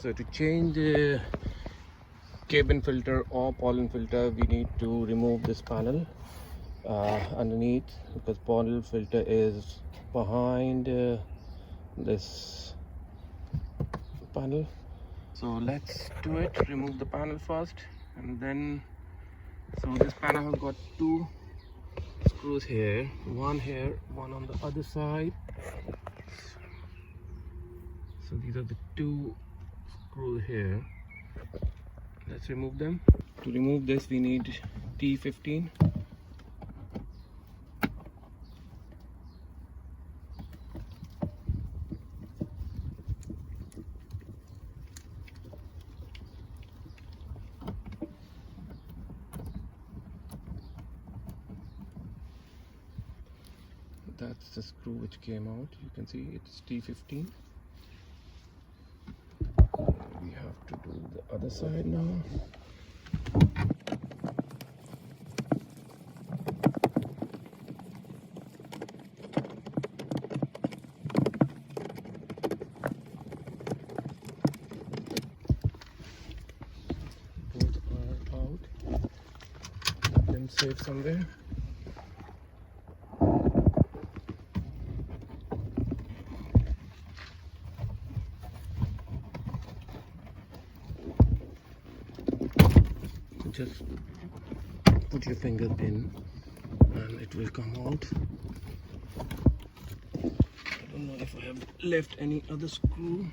So to change the cabin filter or pollen filter, we need to remove this panel underneath, because pollen filter is behind this panel. So let's do it. Remove the panel first, and then this panel has got two screws here, one here, one on the other side. So these are the two screws here. Let's remove them. To remove this, we need T15. That's the screw which came out. You can see it's T15. We have to do the other side now. Both are out. Let them safe somewhere. Just put your finger in and it will come out. I don't know if I have left any other screw.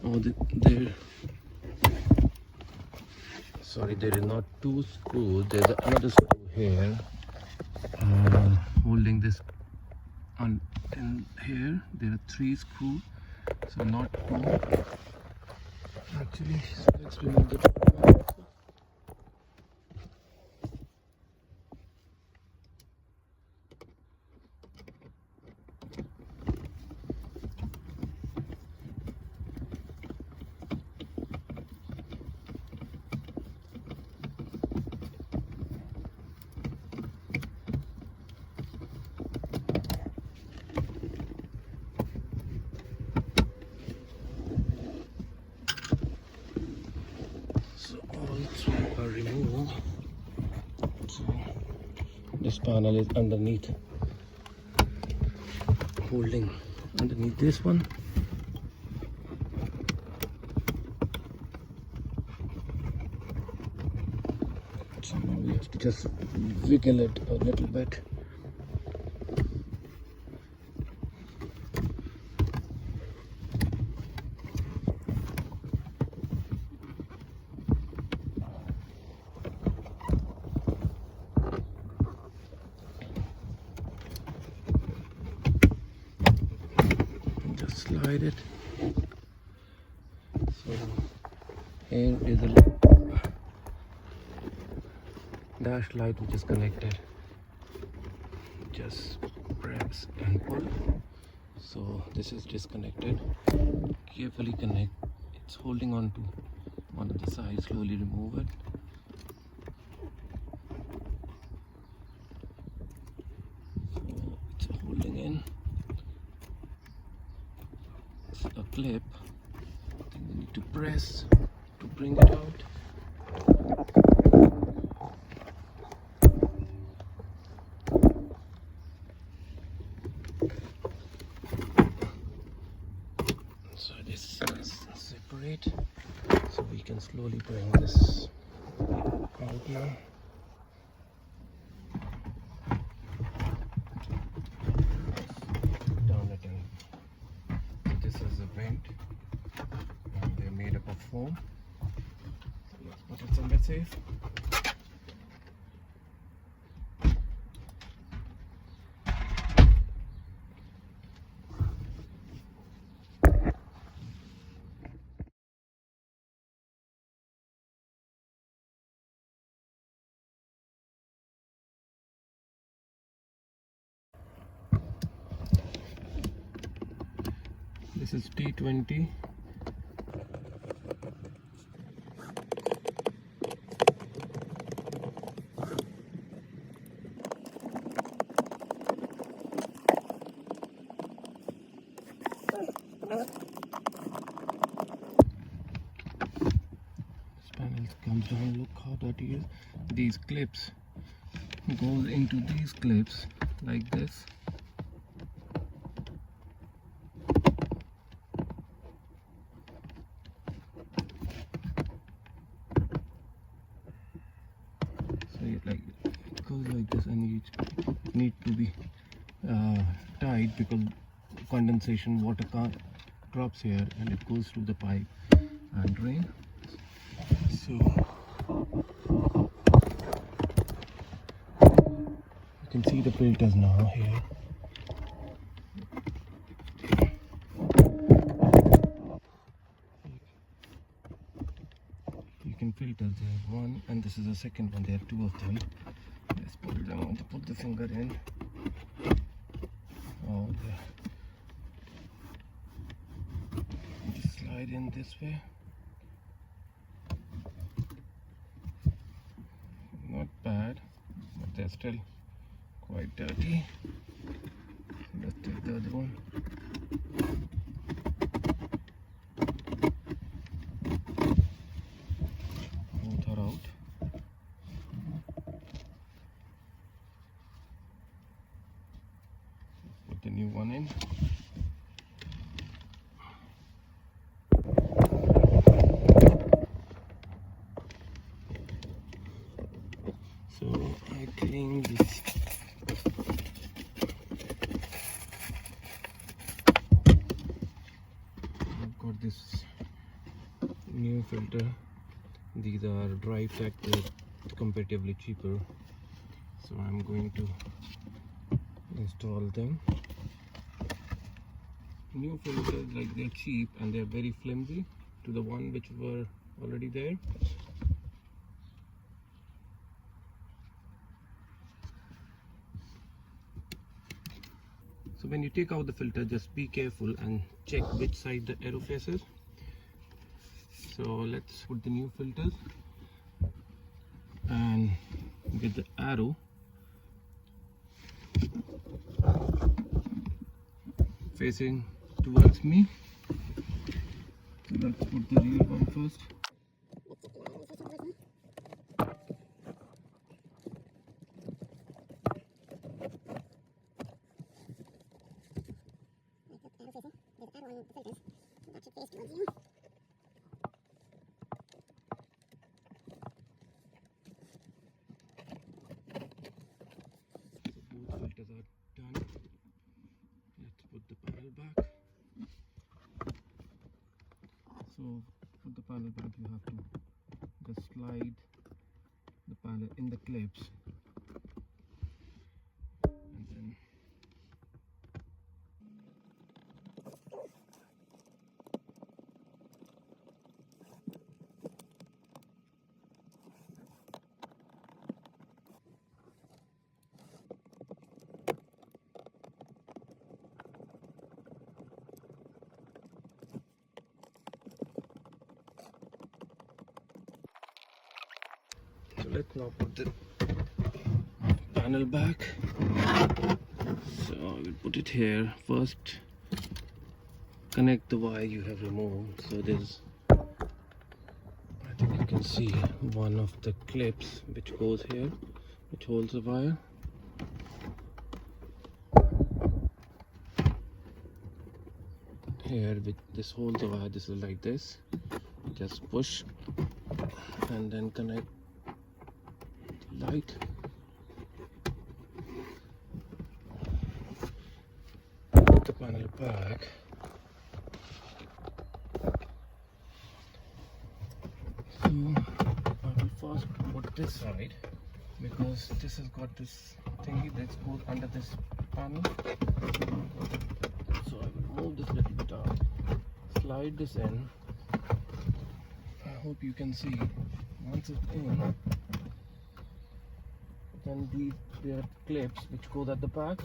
Oh, sorry, there is not two screws. There's another screw here holding this on in here. There are three screws, so not two actually. So let's remove the removed. So this panel is underneath, holding underneath this one. So now we have to just wiggle it a little bit. Slide it. So here is a dash light which is connected. Just press and pull. So this is disconnected. Carefully connect. It's holding on to one of the sides. Slowly remove it. So it's holding in. A clip. I think we need to press to bring it out. So this is separate, so we can slowly bring this out now. This is a vent, and they're made up of foam. So let's put it somewhere safe. This is T20. This panel comes down. Look how dirty it is. These clips goes into these clips like this. So it goes like this, and it need to be tight because condensation water drops here and it goes through the pipe and drain. So you can see the filters now here. You can filter there, one, and this is the second one. There are two of them. Let's put it. I want to put the finger in. Oh, yeah. Just slide in this way. Not bad, but they're still quite dirty. So let's take the other one. Both are out. Put the new one in. So I think this I've got this new filter. These are dry tech, they're comparatively cheaper. So I'm going to install them. New filters, they're cheap and they're very flimsy to the one which were already there. So when you take out the filter, just be careful and check which side the arrow faces. So let's put the new filters, and with the arrow facing towards me. So let's put the real one first. Both filters are done. Let's put the panel back. So put the panel back, you have to just slide the panel in the clips, and then so let's now put the panel back. So I will put it here. First connect the wire you have removed. So there's, I think you can see one of the clips which goes here, which holds the wire. Here with this holds the wire, this is like this. Just push and then connect light. Put the panel back. So I will first put this side, because this has got this thingy that goes under this panel. So I will move this little bit out, slide this in. I hope you can see. Once it's in, then there are clips which go at the back.